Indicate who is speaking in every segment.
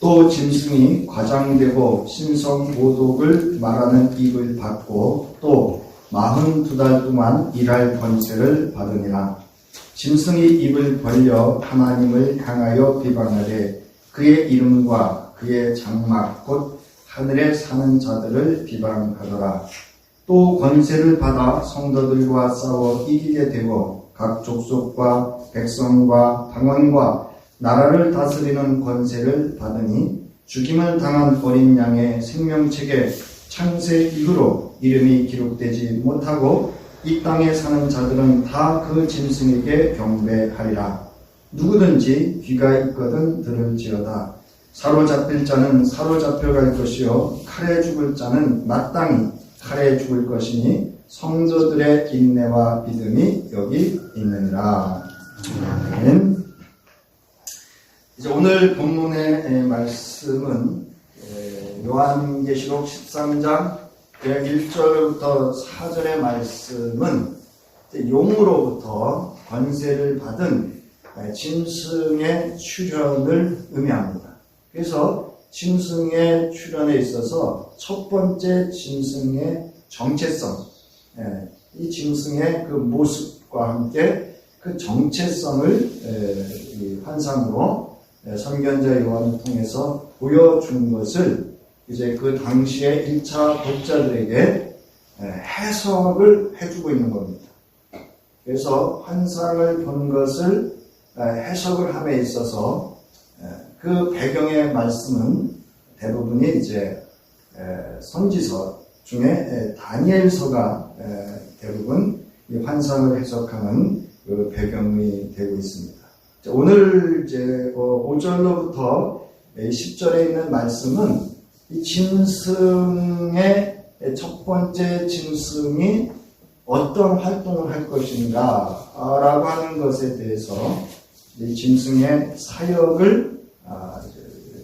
Speaker 1: 또 짐승이 과장되고 신성모독을 말하는 입을 받고 또 42달 동안 일할 권세를 받으니라. 짐승이 입을 벌려 하나님을 향하여 비방하되 그의 이름과 그의 장막 곧 하늘에 사는 자들을 비방하더라. 또 권세를 받아 성도들과 싸워 이기게 되고 각 족속과 백성과 방언과 나라를 다스리는 권세를 받으니 죽임을 당한 어린 양의 생명책에 창세 이후로 이름이 기록되지 못하고 이 땅에 사는 자들은 다 그 짐승에게 경배하리라. 누구든지 귀가 있거든 들을지어다. 사로잡힐 자는 사로잡혀갈 것이요 칼에 죽을 자는 마땅히 칼에 죽을 것이니 성도들의 인내와 믿음이 여기 있느니라. 아멘. 이제 오늘 본문의 말씀은 요한계시록 13장 1절부터 4절의 말씀은 용으로부터 권세를 받은 짐승의 출현을 의미합니다. 그래서 짐승의 출현에 있어서 첫 번째 짐승의 정체성, 이 짐승의 그 모습과 함께 그 정체성을 환상으로 선견자 요한을 통해서 보여준 것을 이제 그 당시에 1차 독자들에게 해석을 해주고 있는 겁니다. 그래서 환상을 본 것을 해석을 함에 있어서 그 배경의 말씀은 대부분이 이제 선지서 중에 다니엘서가 대부분 이 환상을 해석하는 그 배경이 되고 있습니다. 오늘 이제 5절로부터 10절에 있는 말씀은 이 짐승의 첫 번째 짐승이 어떤 활동을 할 것인가 라고 하는 것에 대해서 이 짐승의 사역을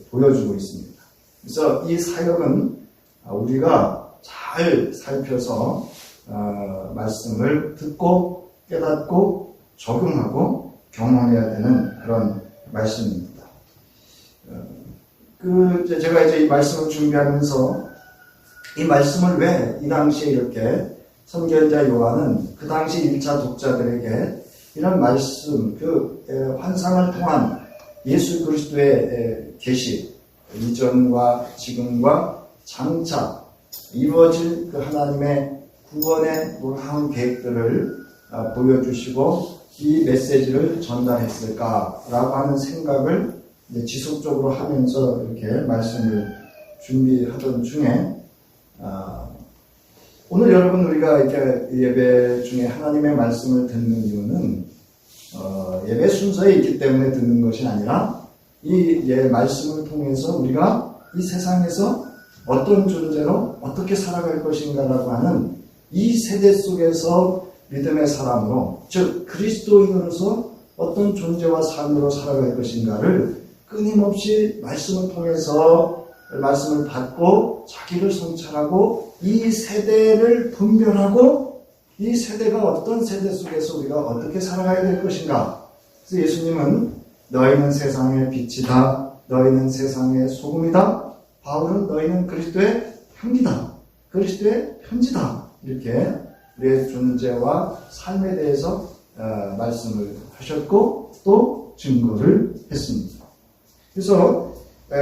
Speaker 1: 보여주고 있습니다. 그래서 이 사역은 우리가 잘 살펴서 말씀을 듣고 깨닫고 적용하고 경험해야 되는 그런 말씀입니다. 제가 이제 이 말씀을 준비하면서 이 말씀을 왜 이 당시에 이렇게 선견자 요한은 그 당시 1차 독자들에게 이런 말씀, 그 환상을 통한 예수 그리스도의 계시, 이전과 지금과 장차 이루어질 그 하나님의 구원의 놀라운 계획들을 보여주시고 이 메시지를 전달했을까라고 하는 생각을 이제 지속적으로 하면서 이렇게 말씀을 준비하던 중에 오늘 여러분 우리가 이렇게 예배 중에 하나님의 말씀을 듣는 이유는 예배 순서에 있기 때문에 듣는 것이 아니라 이 말씀을 통해서 우리가 이 세상에서 어떤 존재로 어떻게 살아갈 것인가라고 하는 이 세대 속에서 믿음의 사람으로, 즉 그리스도인으로서 어떤 존재와 삶으로 살아갈 것인가를 끊임없이 말씀을 통해서 말씀을 받고 자기를 성찰하고 이 세대를 분별하고 이 세대가 어떤 세대 속에서 우리가 어떻게 살아가야 될 것인가. 그래서 예수님은 너희는 세상의 빛이다. 너희는 세상의 소금이다. 바울은 너희는 그리스도의 향기다. 그리스도의 편지다. 이렇게 우리의 존재와 삶에 대해서 말씀을 하셨고 또 증거를 했습니다. 그래서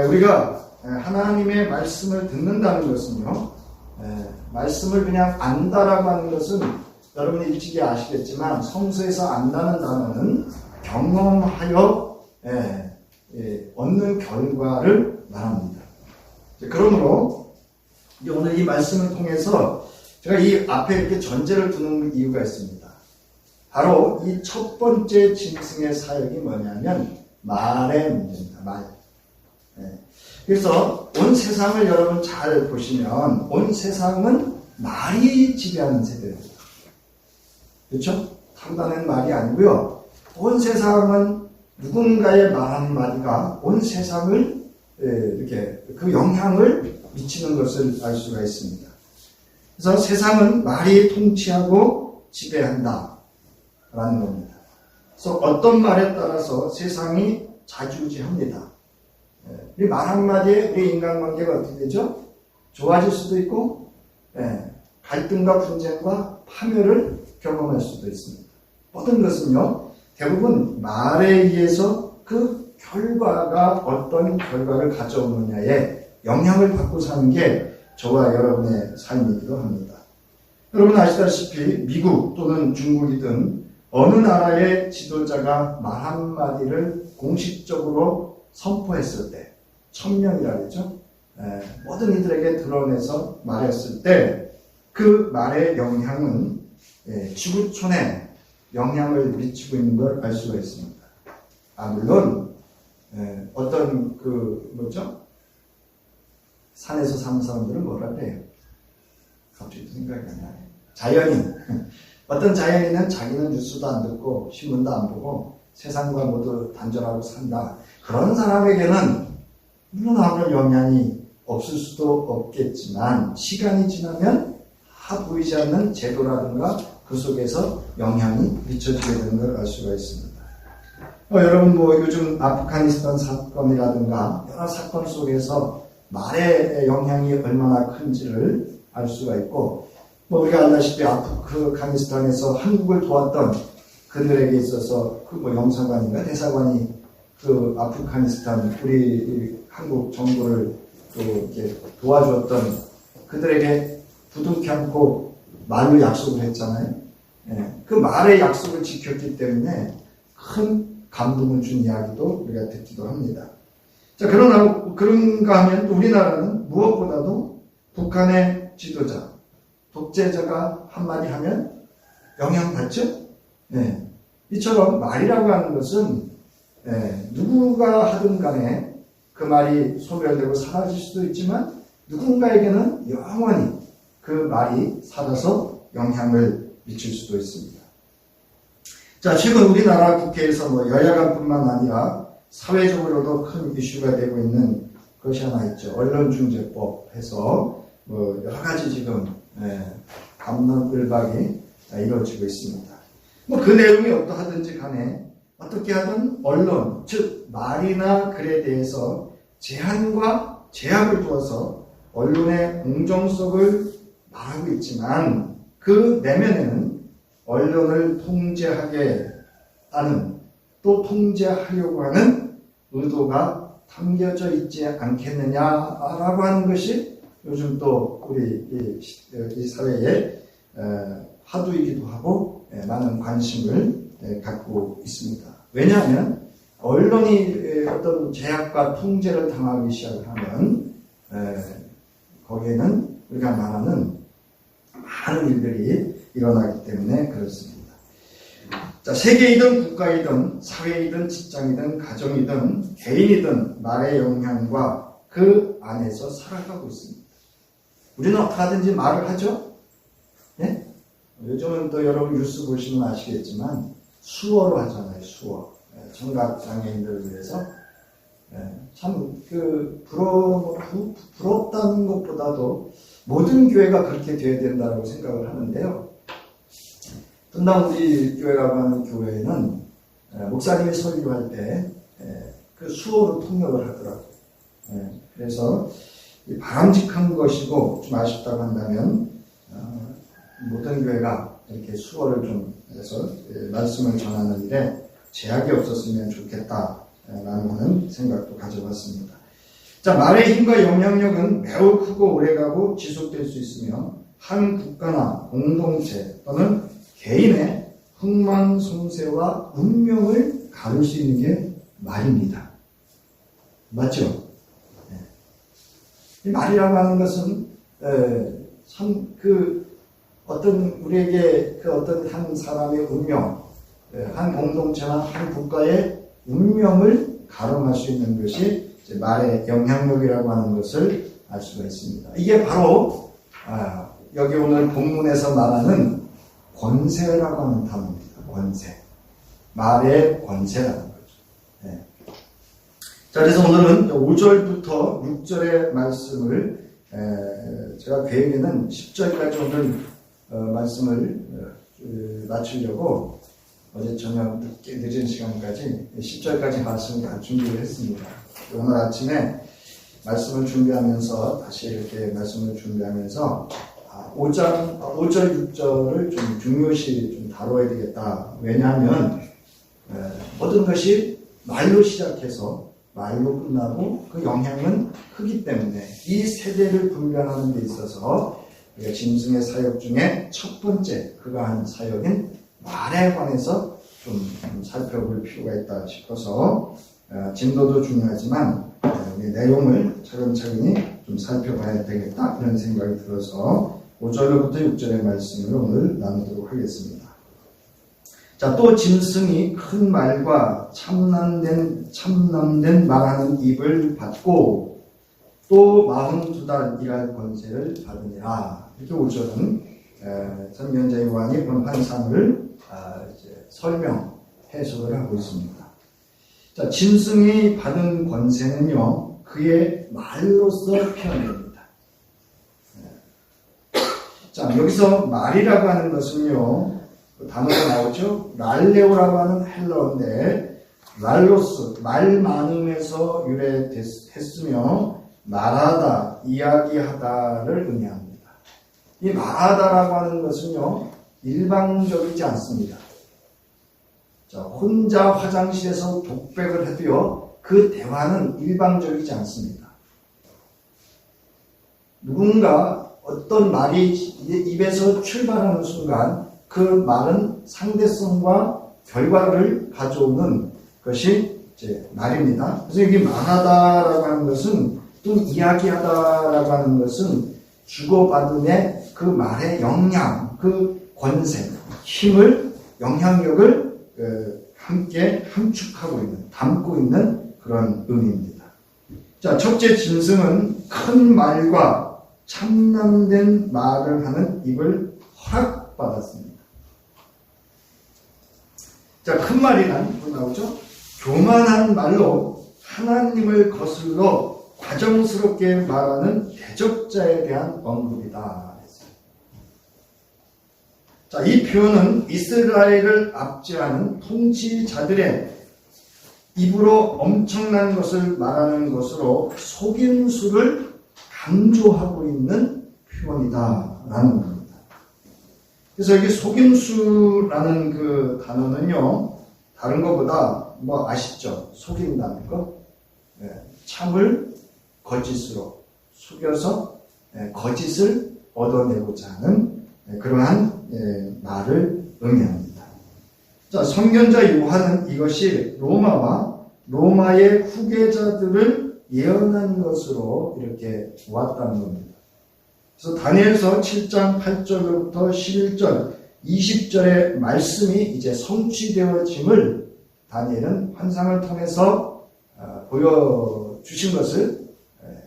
Speaker 1: 우리가 하나님의 말씀을 듣는다는 것은요, 말씀을 그냥 안다라고 하는 것은 여러분이 일찍이 아시겠지만 성서에서 안다는 단어는 경험하여 얻는 결과를 말합니다. 그러므로 오늘 이 말씀을 통해서 제가 이 앞에 이렇게 전제를 두는 이유가 있습니다. 바로 이 첫 번째 짐승의 사역이 뭐냐면 말의 문제입니다. 말. 그래서 온 세상을 여러분 잘 보시면 온 세상은 말이 지배하는 세대입니다. 그렇죠? 탐나는 말이 아니고요. 온 세상은 누군가의 말 한마디가 온 세상을 이렇게 그 영향을 미치는 것을 알 수가 있습니다. 그래서 세상은 말이 통치하고 지배한다 라는 겁니다. 그래서 어떤 말에 따라서 세상이 좌지우지합니다. 이 말 한마디에 우리 인간관계가 어떻게 되죠? 좋아질 수도 있고, 갈등과 분쟁과 파멸을 경험할 수도 있습니다. 모든 것은요, 대부분 말에 의해서 그 결과가 어떤 결과를 가져오느냐에 영향을 받고 사는 게 저와 여러분의 삶이기도 합니다. 여러분 아시다시피 미국 또는 중국이든 어느 나라의 지도자가 말 한마디를 공식적으로 선포했을 때, 천명이라 그러죠. 모든 이들에게 드러내서 말했을 때 그 말의 영향은 지구촌에 영향을 미치고 있는 걸 알 수가 있습니다. 물론 어떤 산에서 사는 사람들은 뭐라 그래요? 갑자기 생각이 안 나요. 자연인. 어떤 자연인은 자기는 뉴스도 안 듣고 신문도 안 보고 세상과 모두 단절하고 산다. 그런 사람에게는 물론 아무런 영향이 없을 수도 없겠지만 시간이 지나면 보이지 않는 제도라든가 그 속에서 영향이 미쳐지게 되는 걸 알 수가 있습니다. 여러분 요즘 아프가니스탄 사건이라든가 여러 사건 속에서 말의 영향이 얼마나 큰지를 알 수가 있고 우리가 알다시피 아프가니스탄에서 한국을 도왔던 그들에게 있어서 영사관인가 대사관이 아프가니스탄 우리 한국 정부를 이렇게 도와주었던 그들에게 부둥켜 안고 말로 약속을 했잖아요. 그 말의 약속을 지켰기 때문에 큰 감동을 준 이야기도 우리가 듣기도 합니다. 자, 그런가 하면 우리나라는 무엇보다도 북한의 지도자, 독재자가 한마디 하면 영향받죠? 이처럼 말이라고 하는 것은 누구가 하든 간에 그 말이 소멸되고 사라질 수도 있지만 누군가에게는 영원히 그 말이 살아서 영향을 미칠 수도 있습니다. 자, 최근 우리나라 국회에서 여야간뿐만 아니라 사회적으로도 큰 이슈가 되고 있는 것이 하나 있죠. 언론중재법 해서 여러 가지 지금 갑론을박이 이루어지고 있습니다. 그 내용이 어떠하든지 간에 어떻게 하든 언론, 즉 말이나 글에 대해서 제한과 제약을 두어서 언론의 공정성을 말하고 있지만 그 내면에는 언론을 통제하겠다는 또 통제하려고 하는 의도가 담겨져 있지 않겠느냐라고 하는 것이 요즘 또 우리 이 사회의 화두이기도 하고 많은 관심을 갖고 있습니다. 왜냐하면 언론이 어떤 제약과 통제를 당하기 시작을 하면 거기에는 우리가 말하는 많은 일들이 일어나기 때문에 그렇습니다. 자, 세계이든 국가이든 사회이든 직장이든 가정이든 개인이든 말의 영향과 그 안에서 살아가고 있습니다. 우리는 어떻게 하든지 말을 하죠? 네? 요즘은 또 여러분 뉴스 보시면 아시겠지만 수어로 하잖아요. 수어. 청각장애인들을 위해서 참 부럽다는 것보다도 모든 교회가 그렇게 되어야 된다고 생각을 하는데요. 분당 우리 교회라고 하는 교회는 목사님이 설교할 때 그 수어로 통역을 하더라고요. 그래서 바람직한 것이고 좀 아쉽다고 한다면 모든 교회가 이렇게 수어를 좀 해서 말씀을 전하는 일에 제약이 없었으면 좋겠다라는 생각도 가져봤습니다. 자, 말의 힘과 영향력은 매우 크고 오래가고 지속될 수 있으며 한 국가나 공동체 또는 개인의 흥망성쇠와 운명을 가를 수 있는 게 말입니다. 맞죠? 이 말이라고 하는 것은 참 어떤 우리에게 어떤 한 사람의 운명, 한 공동체나 한 국가의 운명을 가름할 수 있는 것이 말의 영향력이라고 하는 것을 알 수가 있습니다. 이게 바로 여기 오늘 본문에서 말하는 권세라고 하는 단어입니다. 권세. 말의 권세라는 거죠. 자, 그래서 오늘은 5절부터 6절의 말씀을 제가 계획에는 10절까지 오늘 말씀을 마치려고 어제 저녁 늦은 시간까지 10절까지 말씀을 다 준비를 했습니다. 오늘 아침에 말씀을 준비하면서 다시 이렇게 말씀을 준비하면서 5절, 6절을 좀 중요시 좀 다뤄야 되겠다. 왜냐하면 모든 것이 말로 시작해서 말로 끝나고 그 영향은 크기 때문에 이 세대를 분별하는 데 있어서 우리가 짐승의 사역 중에 첫 번째 그가 한 사역인 말에 관해서 좀 살펴볼 필요가 있다 싶어서 진도도 중요하지만 내용을 차근차근히 좀 살펴봐야 되겠다 이런 생각이 들어서 5절로부터 6절의 말씀을 오늘 나누도록 하겠습니다. 자, 또 짐승이 큰 말과 참남된 말하는 입을 받고 또 42달 일할 권세를 받으니라. 이렇게 5절은 선견자 요한이 본 환상을 설명, 해석을 하고 있습니다. 자, 짐승이 받은 권세는요, 그의 말로서 표현됩니다. 자, 여기서 말이라고 하는 것은요, 그 단어가 나오죠? 랄레오라고 하는 헬러인데, 랄로스, 말 많음에서 유래했으며, 말하다, 이야기하다를 의미합니다. 이 말하다라고 하는 것은요, 일방적이지 않습니다. 자, 혼자 화장실에서 독백을 해도요, 그 대화는 일방적이지 않습니다. 누군가 어떤 말이 입에서 출발하는 순간 그 말은 상대성과 결과를 가져오는 것이 이제 말입니다. 그래서 여기 말하다라고 하는 것은 또 이야기하다라고 하는 것은 주고받음의 그 말의 영향, 그 권세, 힘을, 영향력을 함께 함축하고 있는, 담고 있는 그런 의미입니다. 자, 첫째 짐승은 큰 말과 참남된 말을 하는 입을 허락받았습니다. 자, 큰 말이란 뭐 나오죠? 교만한 말로 하나님을 거슬러 과정스럽게 말하는 대적자에 대한 언급이다. 자, 이 표현은 이스라엘을 압제하는 통치자들의 입으로 엄청난 것을 말하는 것으로 속임수를 강조하고 있는 표현이다라는 겁니다. 그래서 여기 속임수라는 그 단어는요, 다른 것보다 뭐 아시죠? 속인다는 거. 참을 거짓으로 속여서 거짓을 얻어내고자 하는 그러한 말을 의미합니다. 자, 선견자 요한은 이것이 로마와 로마의 후계자들을 예언한 것으로 이렇게 보았다는 겁니다. 그래서 다니엘서 7장 8절부터 11절, 20절의 말씀이 이제 성취되어짐을 다니엘은 환상을 통해서 보여주신 것을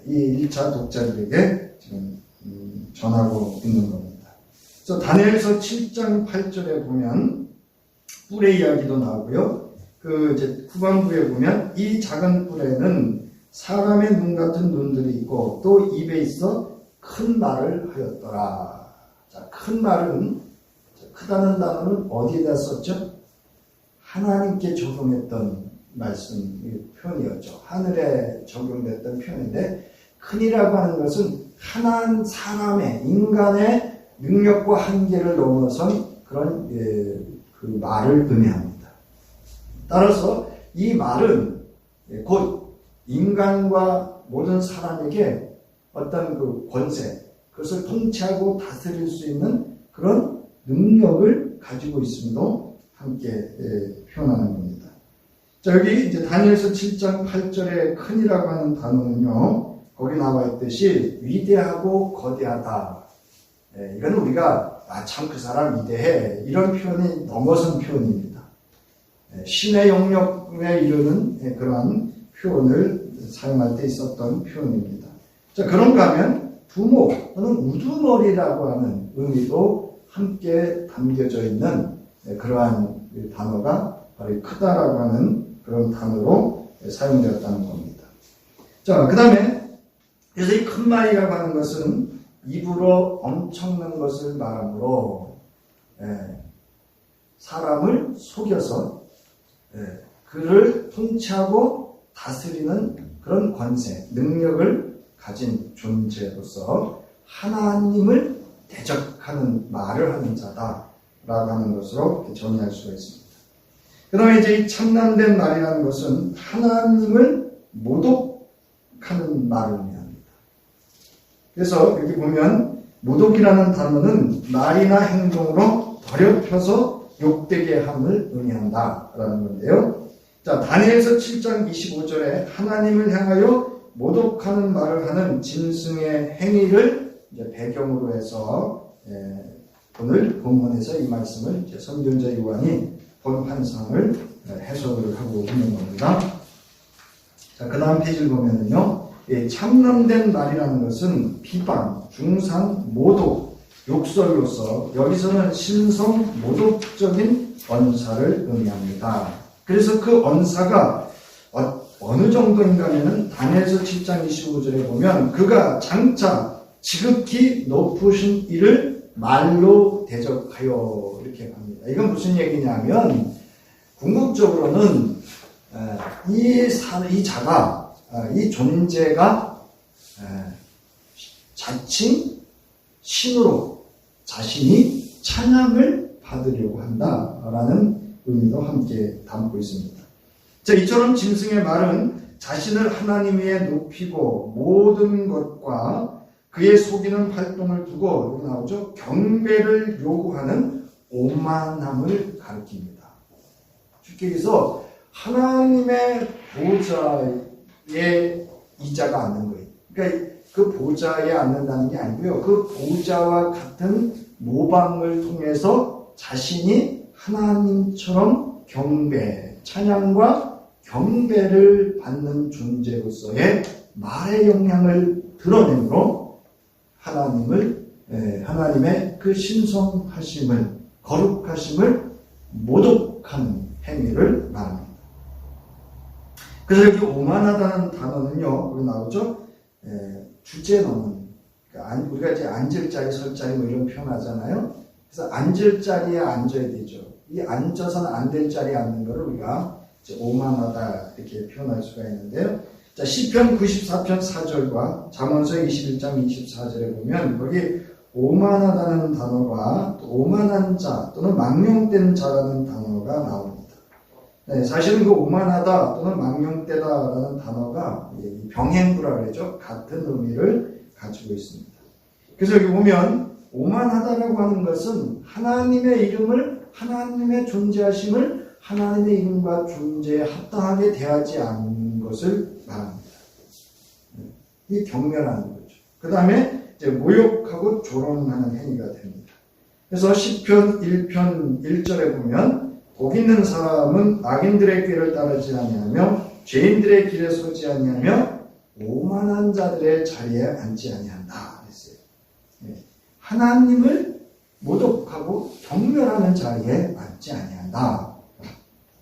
Speaker 1: 이 1차 독자들에게 지금 전하고 있는 겁니다. 그래서 다니엘서 7장 8절에 보면 뿔의 이야기도 나오고요. 그 이제 후반부에 보면 이 작은 뿔에는 사람의 눈 같은 눈들이 있고 또 입에 있어 큰 말을 하였더라. 자, 큰 말은 크다는 단어는 어디에다 썼죠? 하나님께 적용했던 말씀 표현이었죠. 하늘에 적용됐던 표현인데 큰이라고 하는 것은 한 사람의 인간의 능력과 한계를 넘어선 그런 그 말을 의미합니다. 따라서 이 말은 곧 인간과 모든 사람에게 어떤 그 권세, 그것을 통치하고 다스릴 수 있는 그런 능력을 가지고 있음도 함께 표현하는 겁니다. 자, 여기 이제 다니엘서 7장 8절에 큰이라고 하는 단어는요, 거기 나와 있듯이 위대하고 거대하다. 이건 우리가 참 그 사람 위대해 이런 표현이 넘어선 표현입니다. 신의 영역에 이르는 그러한 표현을 사용할 때 있었던 표현입니다. 자, 그런가 하면 두목 또는 우두머리라고 하는 의미도 함께 담겨져 있는 그러한 단어가 바로 크다라고 하는 그런 단어로 사용되었다는 겁니다. 자, 그 다음에 그래서 이 큰 말이라고 하는 것은 입으로 엄청난 것을 말하므로 사람을 속여서 그를 통치하고 다스리는 그런 권세, 능력을 가진 존재로서 하나님을 대적하는 말을 하는 자다라고 하는 것으로 정의할 수가 있습니다. 그 다음에 이제 이 참남된 말이라는 것은 하나님을 모독하는 말을 의미합니다. 그래서 여기 보면 모독이라는 단어는 말이나 행동으로 더럽혀서 욕되게 함을 의미한다라는 건데요. 자, 다니엘서 7장 25절에 하나님을 향하여 모독하는 말을 하는 짐승의 행위를 이제 배경으로 해서 오늘 본문에서 이 말씀을 이제 선견자 요한이 본 환상을 해석을 하고 있는 겁니다. 자, 그 다음 페이지를 보면은요, 참남된 말이라는 것은 비방, 중상, 모독, 욕설로서 여기서는 신성, 모독적인 언사를 의미합니다. 그래서 그 언사가 어느 정도인가 하면은 다니엘서 7장 25절에 보면 그가 장차 지극히 높으신 이를 말로 대적하여 이렇게 합니다. 이건 무슨 얘기냐면 궁극적으로는 이 자가 이 존재가 자칭 신으로 자신이 찬양을 받으려고 한다라는 의미도 함께 담고 있습니다. 자, 이처럼 짐승의 말은 자신을 하나님 위에 높이고 모든 것과 그의 속이는 활동을 두고 여기 나오죠. 경배를 요구하는 오만함을 가리킵니다. 쉽게 얘기해서 하나님의 보좌에 이자가 앉는 거예요. 그러니까 그 보좌에 앉는다는 게 아니고요. 그 보좌와 같은 모방을 통해서 자신이 하나님처럼 경배, 찬양과 경배를 받는 존재로서의 말의 영향을 드러내므로 하나님의 그 신성하심을, 거룩하심을 모독하는 행위를 말합니다. 그래서 여기 오만하다는 단어는요, 여기 나오죠? 주제넘는, 그러니까 우리가 이제 앉을 자리, 설 자리 뭐 이런 표현 하잖아요. 그래서 앉을 자리에 앉아야 되죠. 이 앉아서는 안 될 자리에 앉는 것을 우리가 이제 오만하다 이렇게 표현할 수가 있는데요. 자, 시편 94편 4절과 잠언서 21장 24절에 보면 거기 오만하다는 단어가 또 오만한 자 또는 망령된 자라는 단어가 나옵니다. 네, 사실은 그 오만하다 또는 망령되다라는 단어가 병행구라 그러죠. 같은 의미를 가지고 있습니다. 그래서 여기 보면 오만하다라고 하는 것은 하나님의 이름을, 하나님의 존재하심을 하나님의 이름과 존재에 합당하게 대하지 않는 것을 말합니다. 이 경멸하는 거죠. 그 다음에 이제 모욕하고 조롱하는 행위가 됩니다. 그래서 시편 1편 1절에 보면 복 있는 사람은 악인들의 길을 따르지 아니하며 죄인들의 길에 서지 아니하며 오만한 자들의 자리에 앉지 아니한다 했어요. 하나님을 모독하고 경멸하는 자리에 앉지 아니한다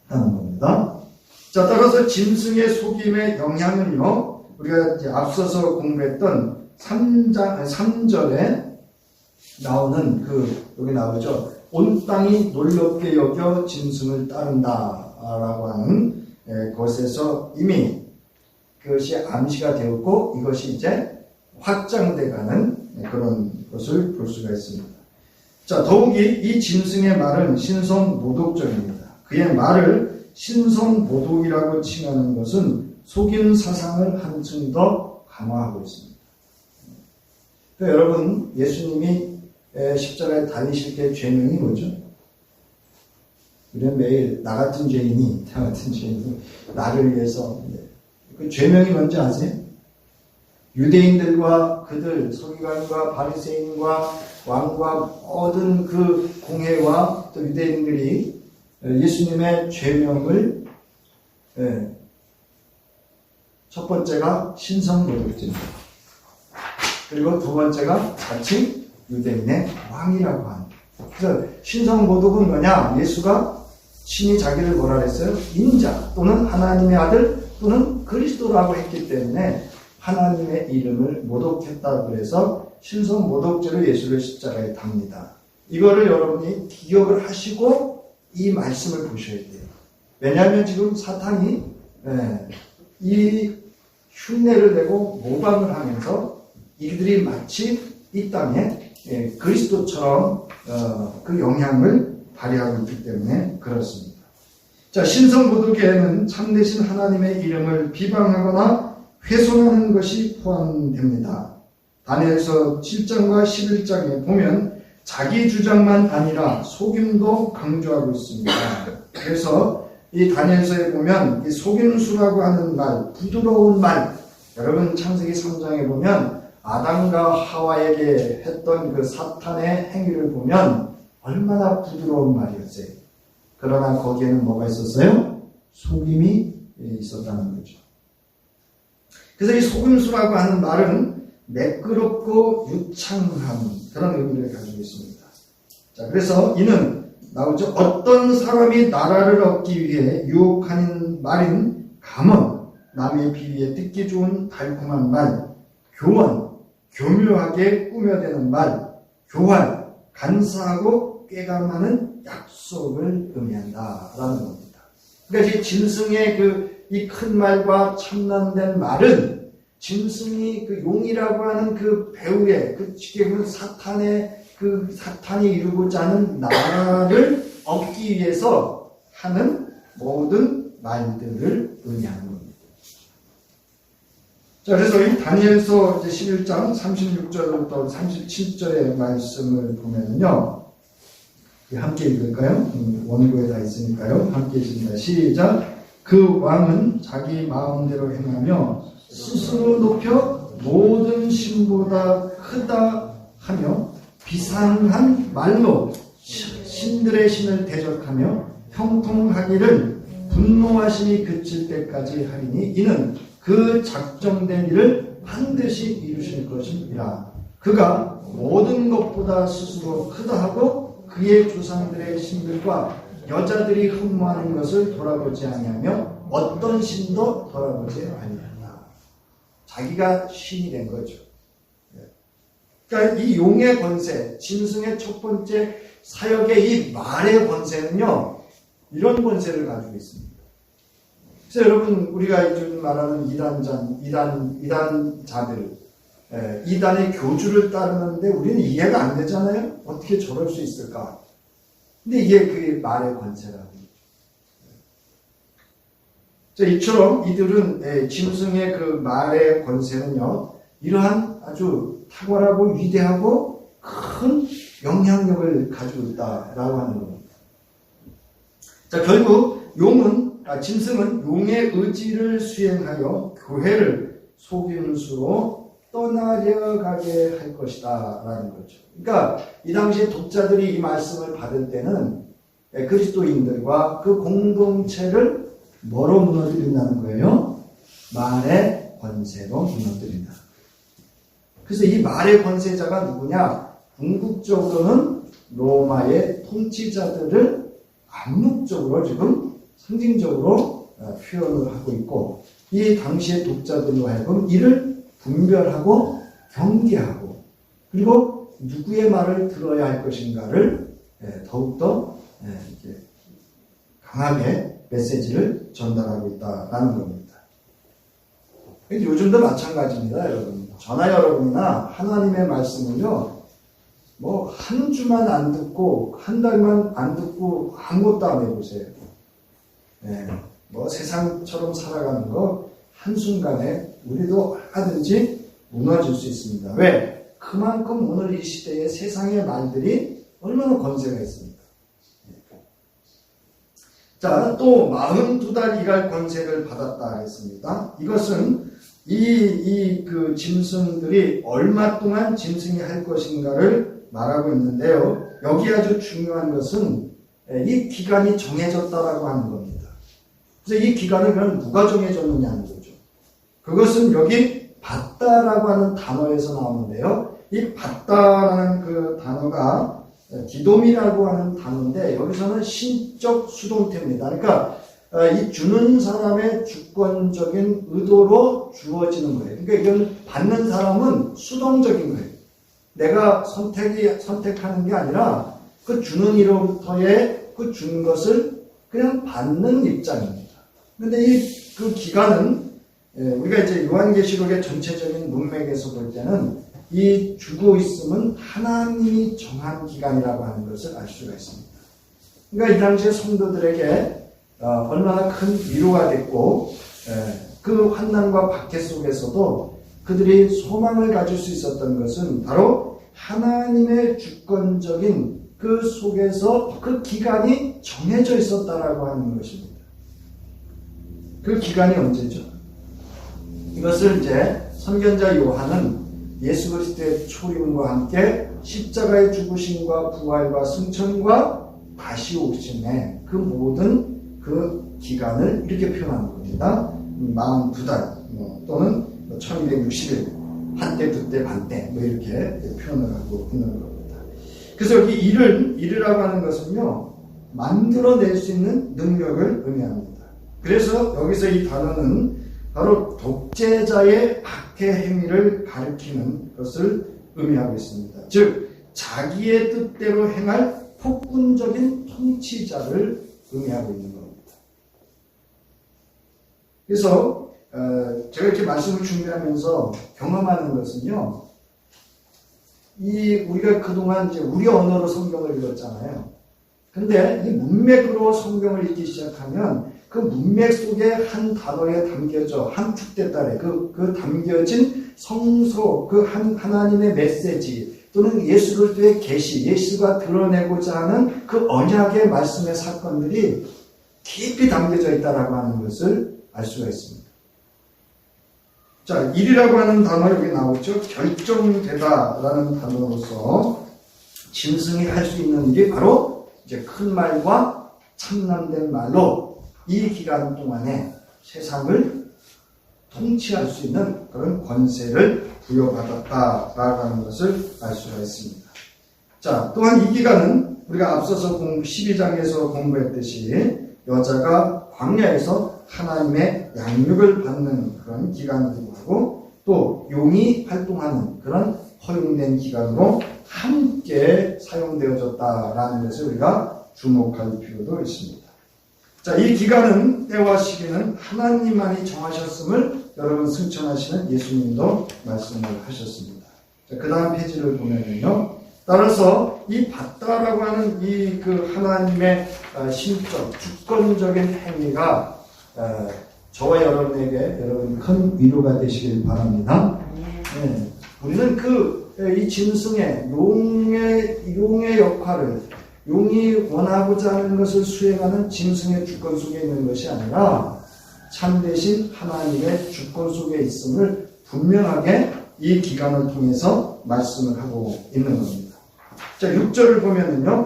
Speaker 1: 하는 겁니다. 자, 따라서 짐승의 속임의 영향은요, 우리가 이제 앞서서 공부했던 3절에 나오는 여기 나오죠. 온 땅이 놀랍게 여겨 짐승을 따른다라고 하는 것에서 이미 그것이 암시가 되었고 이것이 이제 확장돼가는 그런 것을 볼 수가 있습니다. 자, 더욱이 이 짐승의 말은 신성 모독적입니다. 그의 말을 신성 모독이라고 칭하는 것은 속임 사상을 한층 더 강화하고 있습니다. 그러니까 여러분, 예수님이 십자가에 달리실 때 죄명이 뭐죠? 우리는 매일 나 같은 죄인이 나를 위해서 그 죄명이 뭔지 아세요? 유대인들과 그들 서기관과 바리새인과 왕과 모든 그 공회와 또 유대인들이 예수님의 죄명을 첫 번째가 신성모독죄입니다. 그리고 두 번째가 자칭 유대인의 왕이라고 하는. 그래서 신성모독은 뭐냐? 예수가 신이 자기를 뭐라 했어요? 인자 또는 하나님의 아들 또는 그리스도라고 했기 때문에 하나님의 이름을 모독했다고 해서 신성모독죄로 예수를 십자가에 답니다. 이거를 여러분이 기억을 하시고 이 말씀을 보셔야 돼요. 왜냐하면 지금 사탄이 이 흉내를 내고 모방을 하면서 이들이 마치 이 땅에 그리스도처럼 그 영향을 발휘하고 있기 때문에 그렇습니다. 자, 신성모독에는 참되신 하나님의 이름을 비방하거나 훼손하는 것이 포함됩니다. 다니엘서 7장과 11장에 보면 자기 주장만 아니라 속임도 강조하고 있습니다. 그래서 이 다니엘서에 보면 이 속임수라고 하는 말, 부드러운 말, 여러분 창세기 3장에 보면 아담과 하와에게 했던 그 사탄의 행위를 보면 얼마나 부드러운 말이었어요. 그러나 거기에는 뭐가 있었어요? 속임이 있었다는 거죠. 그래서 이 속임수라고 하는 말은 매끄럽고 유창한 그런 의미를 가지고 있습니다. 자, 그래서 이는 나오죠. 어떤 사람이 나라를 얻기 위해 유혹하는 말인 감언, 남의 비위에 듣기 좋은 달콤한 말, 교원, 교묘하게 꾸며대는 말, 교활, 간사하고 꾀감하는 약속을 의미한다라는 겁니다. 그러니까 이 짐승의 이 큰 말과 첨단된 말은 짐승이 그 용이라고 하는 그 배후에 그 사탄이 이루고자 하는 나라를 얻기 위해서 하는 모든 말들을 의미하는 겁니다. 자, 그래서 이 다니엘서 11장 36절부터 37절의 말씀을 보면요. 함께 읽을까요? 원고에 다 있으니까요. 함께 읽습니다. 시작. 그 왕은 자기 마음대로 행하며 스스로 높여 모든 신보다 크다 하며 비상한 말로 신들의 신을 대적하며 형통하기를 분노하심이 그칠 때까지 하리니 이는 그 작정된 일을 반드시 이루실 것이니라. 그가 모든 것보다 스스로 크다 하고 그의 조상들의 신들과 여자들이 흠모하는 것을 돌아보지 아니하며 어떤 신도 돌아보지 아니한다. 자기가 신이 된 거죠. 그러니까 이 용의 권세, 짐승의 첫 번째 사역의 이 말의 권세는요, 이런 권세를 가지고 있습니다. 그래서 여러분, 우리가 요즘 말하는 이단자들, 이단의 교주를 따르는데 우리는 이해가 안 되잖아요? 어떻게 저럴 수 있을까? 근데 이게 그 말의 권세라고. 이처럼 이들은 짐승의 그 말의 권세는요, 이러한 아주 탁월하고 위대하고 큰 영향력을 가지고 있다라고 하는 겁니다. 자, 결국 짐승은 용의 의지를 수행하여 교회를 속임수로 떠나려가게 할 것이다 라는 거죠. 그러니까 이 당시에 독자들이 이 말씀을 받을 때는 그리스도인들과 그 공동체를 뭐로 무너뜨린다는 거예요? 말의 권세로 무너뜨린다. 그래서 이 말의 권세자가 누구냐? 궁극적으로는 로마의 통치자들을 암묵적으로 지금 상징적으로 표현을 하고 있고, 이 당시의 독자들로 하여금 이를 분별하고 경계하고, 그리고 누구의 말을 들어야 할 것인가를 더욱더 강하게 메시지를 전달하고 있다는 겁니다. 요즘도 마찬가지입니다, 여러분. 저나 여러분이나 하나님의 말씀은요, 뭐 한 주만 안 듣고 한 달만 안 듣고 아무것도 안 해보세요. 뭐 세상처럼 살아가는 거 한순간에 우리도 얼마든지 무너질 수 있습니다. 왜? 그만큼 오늘 이 시대의 세상의 말들이 얼마나 권세가 있습니까? 자, 또 42달 일할 권세를 받았다 했습니다. 이것은 그 짐승들이 얼마 동안 짐승이 할 것인가를 말하고 있는데요. 여기 아주 중요한 것은 이 기간이 정해졌다라고 하는 겁니다. 그래서 이 기간을 그럼 누가 정해졌느냐는 거죠. 그것은 여기 받다라고 하는 단어에서 나오는데요. 이 받다라는 그 단어가 디돔이라고 하는 단어인데 여기서는 신적 수동태입니다. 그러니까 이 주는 사람의 주권적인 의도로 주어지는 거예요. 그러니까 이건 받는 사람은 수동적인 거예요. 내가 선택하는 게 아니라 그 주는 이로부터의 그 준 것을 그냥 받는 입장입니다. 근데 그 기간은 우리가 이제 요한계시록의 전체적인 문맥에서 볼 때는 이 주고 있음은 하나님이 정한 기간이라고 하는 것을 알 수가 있습니다. 그러니까 이 당시에 성도들에게 얼마나 큰 위로가 됐고 그 환난과 박해 속에서도 그들이 소망을 가질 수 있었던 것은 바로 하나님의 주권적인 그 속에서 그 기간이 정해져 있었다라고 하는 것입니다. 그 기간이 언제죠? 이것을 이제 선견자 요한은 예수 그리스도의 초림과 함께 십자가의 죽으심과 부활과 승천과 다시 오심의 그 모든 그 기간을 이렇게 표현하는 겁니다. 42달 또는 1260일 한때 두때 반때 이렇게 표현을 하고 있는 겁니다. 그래서 여기 일이라고 하는 것은요, 만들어낼 수 있는 능력을 의미합니다. 그래서 여기서 이 단어는 바로 독재자의 박해 행위를 가리키는 것을 의미하고 있습니다. 즉 자기의 뜻대로 행할 폭군적인 통치자를 의미하고 있는 겁니다. 그래서 제가 이렇게 말씀을 준비하면서 경험하는 것은요, 우리가 그동안 이제 우리 언어로 성경을 읽었잖아요. 근데 이 문맥으로 성경을 읽기 시작하면 그 문맥 속에 한 단어에 담겨져, 한 축대 딸에 그 담겨진 성소, 그 하나님의 메시지, 또는 예수 그리스도의 계시, 예수가 드러내고자 하는 그 언약의 말씀의 사건들이 깊이 담겨져 있다라고 하는 것을 알 수가 있습니다. 자, 일이라고 하는 단어 여기 나오죠. 결정되다라는 단어로서 짐승이 할 수 있는 일이 바로 이제 큰 말과 참남된 말로 이 기간 동안에 세상을 통치할 수 있는 그런 권세를 부여받았다라고 하는 것을 알 수가 있습니다. 자, 또한 이 기간은 우리가 앞서서 12장에서 공부했듯이 여자가 광야에서 하나님의 양육을 받는 그런 기간이기도 하고, 또 용이 활동하는 그런 허용된 기간으로 함께 사용되어졌다라는 것을 우리가 주목할 필요도 있습니다. 자, 이 기간은, 때와 시기는 하나님만이 정하셨음을 여러분 승천하시는 예수님도 말씀을 하셨습니다. 자, 그 다음 페이지를 보면요. 따라서 이 받다라고 하는 이 그 하나님의 신적, 주권적인 행위가 저와 여러분에게 큰 위로가 되시길 바랍니다. 네. 우리는 이 짐승의 용의 역할을, 용이 원하고자 하는 것을 수행하는 짐승의 주권 속에 있는 것이 아니라 참되신 하나님의 주권 속에 있음을 분명하게 이 기간을 통해서 말씀을 하고 있는 겁니다. 자, 6절을 보면은요,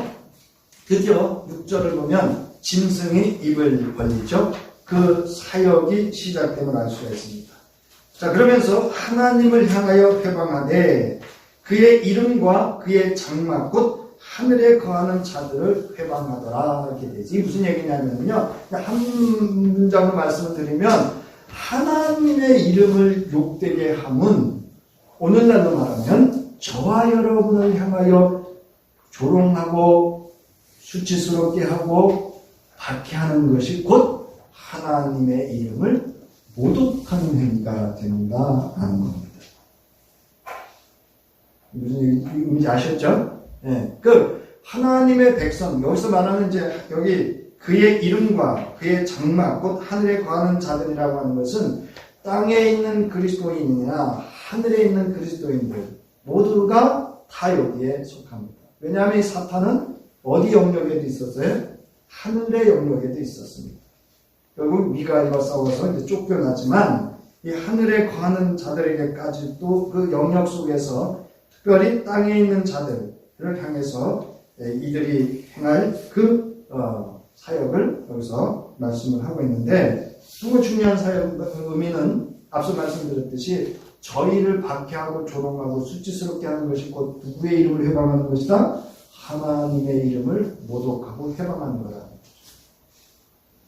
Speaker 1: 드디어 6절을 보면 짐승이 입을 벌리죠. 그 사역이 시작됨을 알 수가 있습니다. 자, 그러면서 하나님을 향하여 회방하되 그의 이름과 그의 장막 곧 하늘에 거하는 자들을 회방하더라, 이렇게 되지. 이게 무슨 얘기냐면요, 한 문장으로 말씀을 드리면 하나님의 이름을 욕되게 함은 오늘날로 말하면 저와 여러분을 향하여 조롱하고 수치스럽게 하고 박해하는 것이 곧 하나님의 이름을 모독하는 행위가 된다 하는 겁니다. 무슨 의미인지 아셨죠? 네. 하나님의 백성, 여기서 말하는 이제 여기 그의 이름과 그의 장막 곧 하늘에 거하는 자들이라고 하는 것은 땅에 있는 그리스도인이나 하늘에 있는 그리스도인들 모두가 다 여기에 속합니다. 왜냐하면 이 사탄은 어디 영역에도 있었어요? 하늘의 영역에도 있었습니다. 결국 미가엘과 싸워서 이제 쫓겨나지만 이 하늘에 거하는 자들에게까지도 그 영역 속에서 특별히 땅에 있는 자들을 향해서 이들이 행할 그 사역을 여기서 말씀을 하고 있는데, 정말 중요한 사역 의미는 앞서 말씀드렸듯이 저희를 박해하고 조롱하고 수치스럽게 하는 것이 곧 누구의 이름을 회방하는 것이다? 하나님의 이름을 모독하고 회방하는 거다.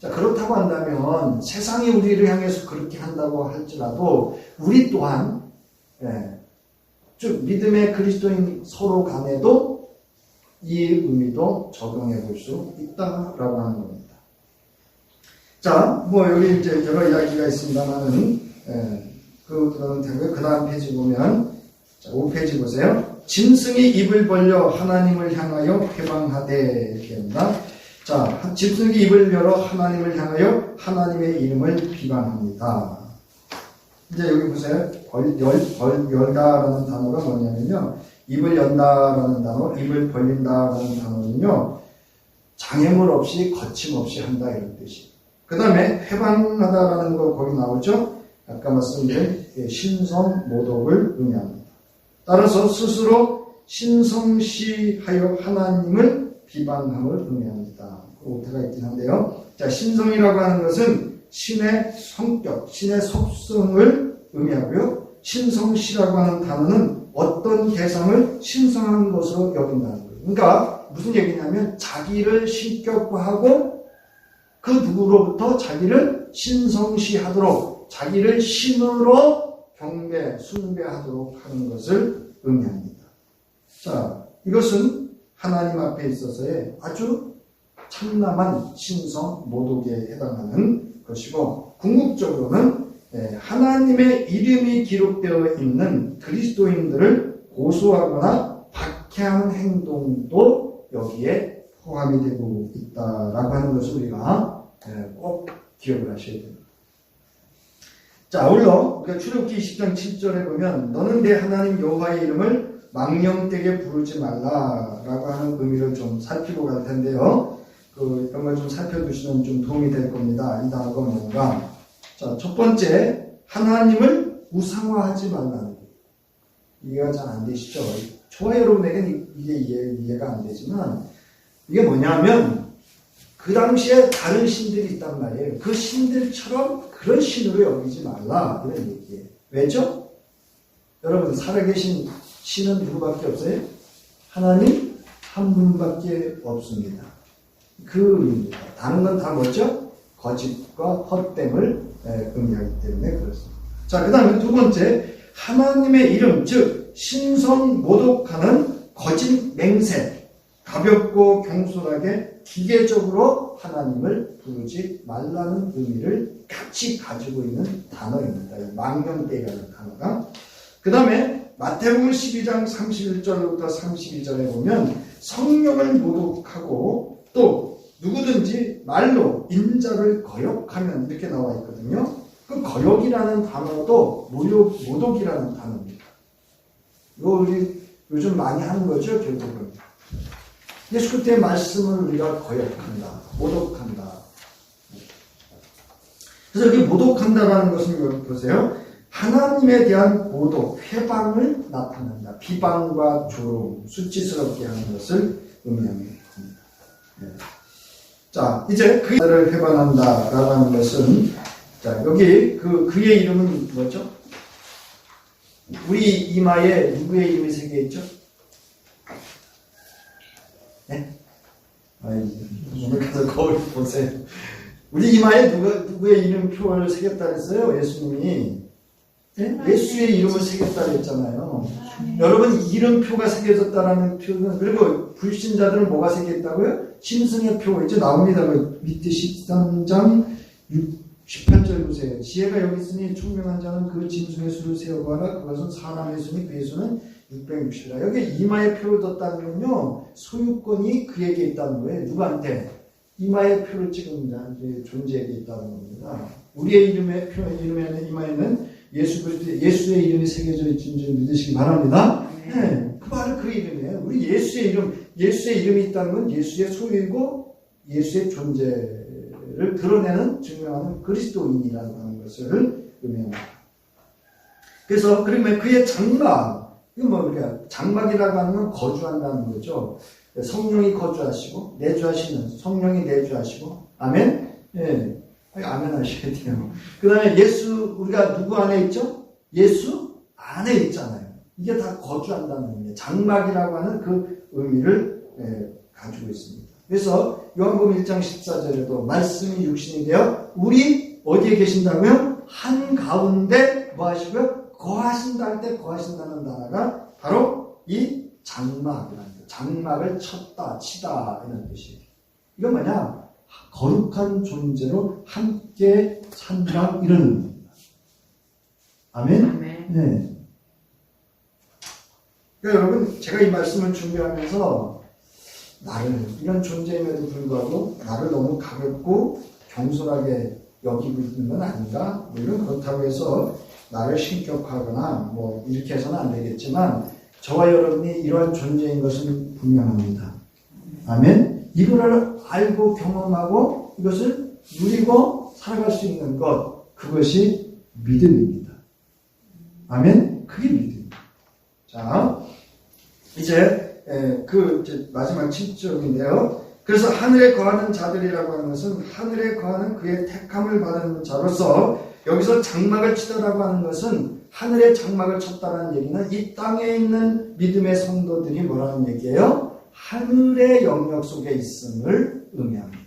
Speaker 1: 자, 그렇다고 한다면 세상이 우리를 향해서 그렇게 한다고 할지라도 우리 또한 즉 믿음의 그리스도인 서로 간에도 이 의미도 적용해 볼 수 있다라고 하는 겁니다. 자, 여기 이제 여러 이야기가 있습니다만은 그런 되고요. 그 다음 페이지 보면, 자, 5페이지 보세요. 짐승이 입을 벌려 하나님을 향하여 회방하되, 이렇게 합니다. 자, 짐승이 입을 열어 하나님을 향하여 하나님의 이름을 비방합니다. 이제 여기 보세요. 열다라는 단어가 뭐냐면요. 입을 연다라는 단어, 입을 벌린다라는 단어는요. 장애물 없이 거침없이 한다 이런 뜻이에요. 그 다음에 회방하다라는 거 거기 나오죠. 아까 말씀드린 신성모독을 의미합니다. 따라서 스스로 신성시하여 하나님을 비방함을 의미합니다. 오태가 있긴 한데요. 자, 신성이라고 하는 것은 신의 성격, 신의 속성을 의미하고요. 신성시라고 하는 단어는 어떤 대상을 신성한 것으로 여긴다는 거예요. 그러니까 무슨 얘기냐면 자기를 신격화하고 그 누구로부터 자기를 신성시하도록 자기를 신으로 경배, 숭배하도록 하는 것을 의미합니다. 자, 이것은 하나님 앞에 있어서의 아주 참남한 신성 모독에 해당하는 것이고 궁극적으로는 하나님의 이름이 기록되어 있는 그리스도인들을 고소하거나 박해하는 행동도 여기에 포함이 되고 있다라고 하는 것을 우리가 꼭 기억을 하셔야 됩니다. 자, 아울러 출애굽기 20장 7절에 보면 너는 내 하나님 여호와의 이름을 망령되게 부르지 말라라고 하는 의미를 좀 살피고 갈 텐데요. 이런 걸 좀 살펴두시면 좀 도움이 될 겁니다. 이 단어가 뭔가. 자, 첫 번째, 하나님을 우상화하지 말라는 거. 이해가 잘 안 되시죠? 저와 여러분에게는 이게 이해가 안 되지만, 이게 뭐냐면, 그 당시에 다른 신들이 있단 말이에요. 그 신들처럼 그런 신으로 여기지 말라. 이런 얘기예요. 왜죠? 여러분, 살아계신 신은 누구밖에 없어요? 하나님 한 분밖에 없습니다. 그 의미입니다. 다른 건 다 뭐죠? 거짓과 헛됨을 의미하기 때문에 그렇습니다. 자, 그 다음에 두 번째, 하나님의 이름, 즉 신성 모독하는 거짓 맹세, 가볍고 경솔하게 기계적으로 하나님을 부르지 말라는 의미를 같이 가지고 있는 단어입니다. 망령되이라는 단어가. 그 다음에 마태복음 12장 31절부터 32절에 보면 성령을 모독하고 또 누구든지 말로 인자를 거역하면 이렇게 나와 있거든요. 그 거역이라는 단어도 모독이라는 단어입니다. 이거 우리 요즘 많이 하는 거죠, 결국은. 예수 그리스도의 말씀을 우리가 거역한다, 모독한다. 그래서 여기 모독한다라는 것은 여기 보세요. 하나님에 대한 모독, 회방을 나타낸다. 비방과 조롱, 수치스럽게 하는 것을 의미합니다. 네. 자, 이제 그를 회방한다라는 것은, 자, 여기 그의 이름은 뭐죠? 우리 이마에 누구의 이름이 새겨 있죠? 네? 오늘 가서 거울 보세요. 우리 이마에 누구의 이름표를 새겼다 그랬어요? 예수님이. 네? 예수의 이름을 새겼다 그랬잖아요. 여러분, 이름표가 새겨졌다라는 표는, 그리고 불신자들은 뭐가 새겼다고요? 짐승의 표, 이제 나옵니다. 밑에 13장 18절 보세요. 지혜가 여기 있으니 총명한 자는 그 짐승의 수를 세어봐라. 그것은 사람의 수니 그의 수는 660이라. 여기 이마에 표를 뒀다는 건요, 소유권이 그에게 있다는 거예요. 누구한테? 이마에 표를 찍은 자의 존재에게 있다는 겁니다. 우리의 이름에는 이마에는 예수 그리스도 예수의 이름이 새겨져 있는 줄 믿으시기 바랍니다. 네, 그 바로 그 이름이에요. 우리 예수의 이름이 있다는 건 예수의 소유이고 예수의 존재를 드러내는 증명하는 그리스도인이라는 것을 의미합니다. 그래서 그러면 그의 장막, 이거 뭡니까? 장막이라고 하는 건 거주한다는 거죠. 성령이 거주하시고 내주하시는 성령이 내주하시고 아멘. 예. 아멘 하셔야 돼요. 그 다음에 예수, 우리가 누구 안에 있죠? 예수 안에 있잖아요. 이게 다 거주한다는 의미예요. 장막이라고 하는 그 의미를 가지고 있습니다. 그래서 요한복음 1장 14절에도 말씀이 육신이 되어 우리 어디에 계신다고요? 한가운데 뭐 하시고요? 거하신다 할 때 거하신다는 단어가 바로 이 장막이라는 거예요. 장막을 쳤다, 치다 이런 뜻이에요. 이건 뭐냐? 거룩한 존재로 함께 산다 이런 의미입니다. 아멘?
Speaker 2: 아멘.
Speaker 1: 네. 그러니까 여러분, 제가 이 말씀을 준비하면서 나를, 이런 존재임에도 불구하고 나를 너무 가볍고 겸손하게 여기고 있는 건 아닌가? 물론 그렇다고 해서 나를 신격화하거나 뭐 이렇게 해서는 안 되겠지만 저와 여러분이 이러한 존재인 것은 분명합니다. 아멘? 이거를 알고 경험하고 이것을 누리고 살아갈 수 있는 것, 그것이 믿음입니다. 아멘? 그게 믿음입니다. 자, 이제 마지막 7절인데요. 그래서 하늘에 거하는 자들이라고 하는 것은 하늘에 거하는 그의 택함을 받은 자로서, 여기서 장막을 치더라고 하는 것은 하늘에 장막을 쳤다는 얘기는 이 땅에 있는 믿음의 성도들이 뭐라는 얘기예요? 하늘의 영역 속에 있음을 의미합니다.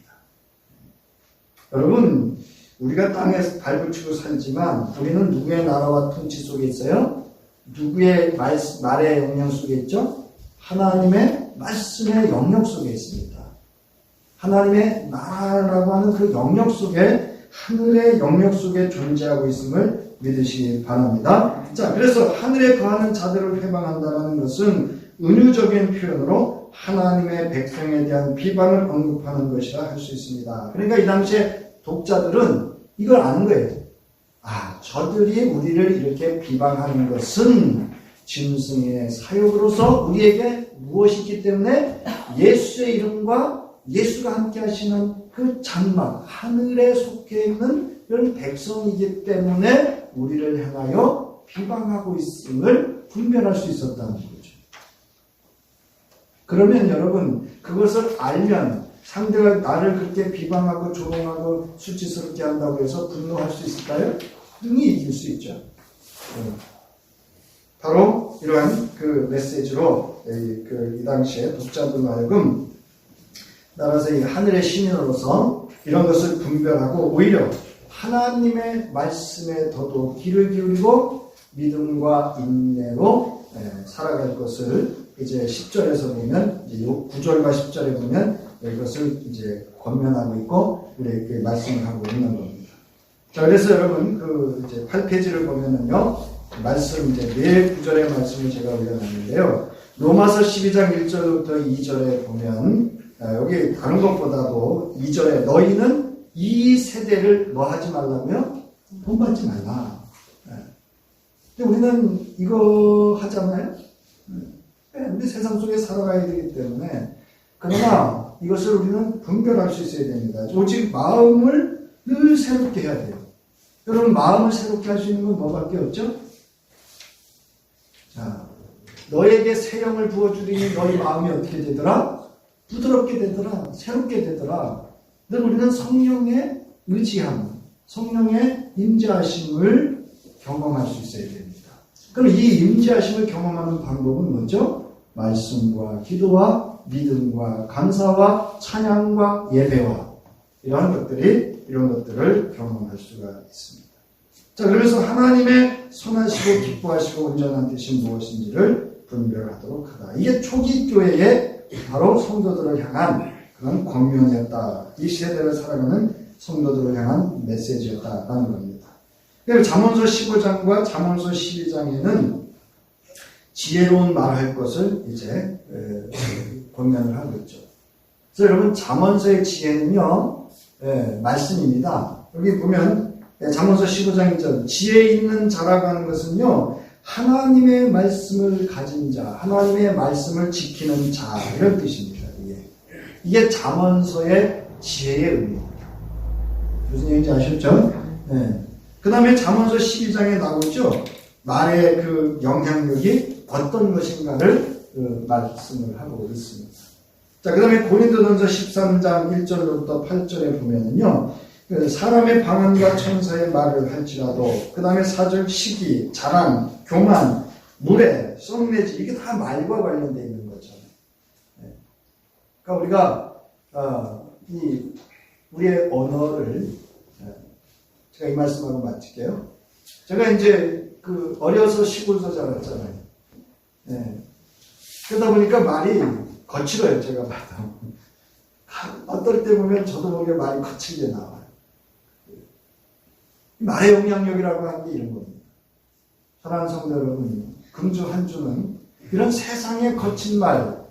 Speaker 1: 여러분, 우리가 땅에 발붙이고 살지만 우리는 누구의 나라와 통치 속에 있어요? 누구의 말의 영역 속에 있죠? 하나님의 말씀의 영역 속에 있습니다. 하나님의 나라라고 하는 그 영역 속에, 하늘의 영역 속에 존재하고 있음을 믿으시기 바랍니다. 자, 그래서 하늘에 거하는 자들을 회방한다는 것은 은유적인 표현으로 하나님의 백성에 대한 비방을 언급하는 것이라 할 수 있습니다. 그러니까 이 당시에 독자들은 이걸 아는 거예요. 아, 저들이 우리를 이렇게 비방하는 것은 짐승의 사역으로서 우리에게 무엇이 있기 때문에 예수의 이름과 예수가 함께 하시는 그 장막, 하늘에 속해 있는 이런 백성이기 때문에 우리를 향하여 비방하고 있음을 분별할 수 있었다는 거죠. 그러면 여러분, 그것을 알면 상대가 나를 그렇게 비방하고 조롱하고 수치스럽게 한다고 해서 분노할 수 있을까요? 능히 이길 수 있죠. 바로 이러한 그 메시지로 이 당시에 독자들로 하여금 따라서 이 하늘의 시민으로서 이런 것을 분별하고 오히려 하나님의 말씀에 더더욱 귀를 기울이고 믿음과 인내로 살아갈 것을 이제 10절에서 보면, 이제 9절과 10절에 보면 이것을 이제 권면하고 있고 우리에게 말씀을 하고 있는 겁니다. 자, 그래서 여러분 이제 8페이지를 보면은요, 말씀 이제 네 구절의 말씀을 제가 올려놨는데요. 로마서 12장 1절부터 2절에 보면 여기 다른 것보다도 2절에 너희는 이 세대를 뭐 하지 말라며? 본받지 말라. 근데 우리는 이거 하잖아요. 우리 세상 속에 살아가야 되기 때문에. 그러나 이것을 우리는 분별할 수 있어야 됩니다. 오직 마음을 늘 새롭게 해야 돼요. 여러분, 마음을 새롭게 할 수 있는 건 뭐밖에 없죠? 자, 너에게 새 영을 부어주리니 너희 마음이 어떻게 되더라? 부드럽게 되더라. 새롭게 되더라. 늘 우리는 성령의 의지함, 성령의 임재하심을 경험할 수 있어야 됩니다. 그럼 이 임재하심을 경험하는 방법은 뭐죠? 말씀과 기도와 믿음과 감사와 찬양과 예배와 이런 것들을 경험할 수가 있습니다. 자, 그래서 하나님의 선하시고 기뻐하시고 온전한 뜻이 무엇인지를 분별하도록 하다. 이게 초기 교회의 바로 성도들을 향한 그런 권면이었다. 이 시대를 살아가는 성도들을 향한 메시지였다라는 겁니다. 그리고 잠언서 15장과 잠언서 12장에는 지혜로운 말할 것을 이제 권면을 하고 있죠. 그래서 여러분, 잠언서의 지혜는요, 말씀입니다. 여기 보면 잠언서 15장 1절, 지혜 있는 자라고 하는 것은요, 하나님의 말씀을 가진 자, 하나님의 말씀을 지키는 자, 이런 뜻입니다. 이게 잠언서의 지혜의 의미입니다. 무슨 얘기인지 아셨죠? 그 다음에 잠언서 12장에 나오죠. 말의 그 영향력이 어떤 것인가를 말씀을 하고 있습니다. 자, 그 다음에 고린도전서 13장 1절로부터 8절에 보면은요, 사람의 방언과 천사의 말을 할지라도, 그 다음에 4절 시기, 자랑, 교만, 무례, 썩내지, 이게 다 말과 관련되어 있는 거죠. 그러니까 우리가 우리의 언어를, 제가 이 말씀하고 마칠게요. 제가 이제 어려서 시골서 자랐잖아요. 그러다 보니까 말이 거칠어요, 제가 봐도. 어떨 때 보면 저도 모르게 말이 거칠게 나와요. 말의 영향력이라고 하는 게 이런 겁니다. 사랑하는 성도 여러분, 금주 한 주는 이런 세상의 거친 말,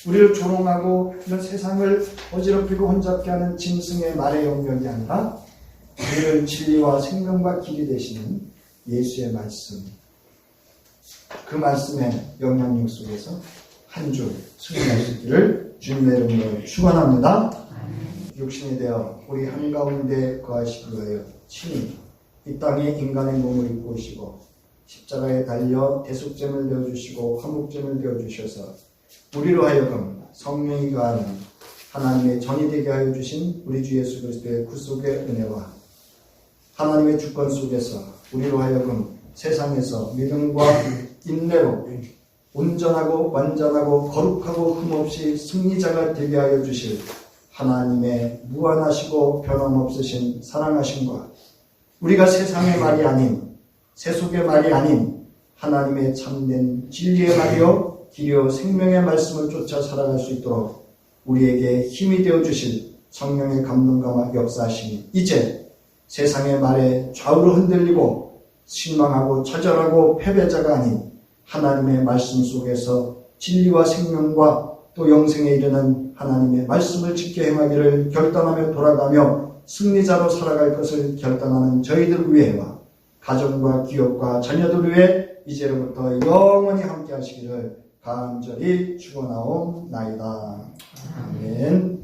Speaker 1: 우리를 조롱하고 이런 세상을 어지럽히고 혼잡게 하는 짐승의 말의 영역이 아니라 우리를 진리와 생명과 길이 되시는 예수의 말씀, 그 말씀의 영향력 속에서 한 주 승리할 수 있기를 주님의 이름으로 축원합니다. 육신이 되어 우리 한가운데 거하시기 위하여 친히 이 땅에 인간의 몸을 입고 오시고 십자가에 달려 대속죄를 내어주시고 화목죄를 되어주셔서 우리로 하여금 성령이 거하는 하나님의 전이 되게 하여 주신 우리 주 예수 그리스도의 구속의 은혜와 하나님의 주권 속에서 우리로 하여금 세상에서 믿음과 인내로 온전하고 완전하고 거룩하고 흠없이 승리자가 되게 하여 주실 하나님의 무한하시고 변함없으신 사랑하심과 우리가 세상의 말이 아닌 세속의 말이 아닌 하나님의 참된 진리의 말이요 길이요 생명의 말씀을 쫓아 살아갈 수 있도록 우리에게 힘이 되어 주실 성령의 감동과 역사하심이 이제 세상의 말에 좌우로 흔들리고 실망하고 좌절하고 패배자가 아닌 하나님의 말씀 속에서 진리와 생명과 또 영생에 이르는 하나님의 말씀을 지켜 행하기를 결단하며 돌아가며 승리자로 살아갈 것을 결단하는 저희들 위해와 가정과 기업과 자녀들 위해 이제로부터 영원히 함께 하시기를 간절히 축원하옵나이다. 아멘.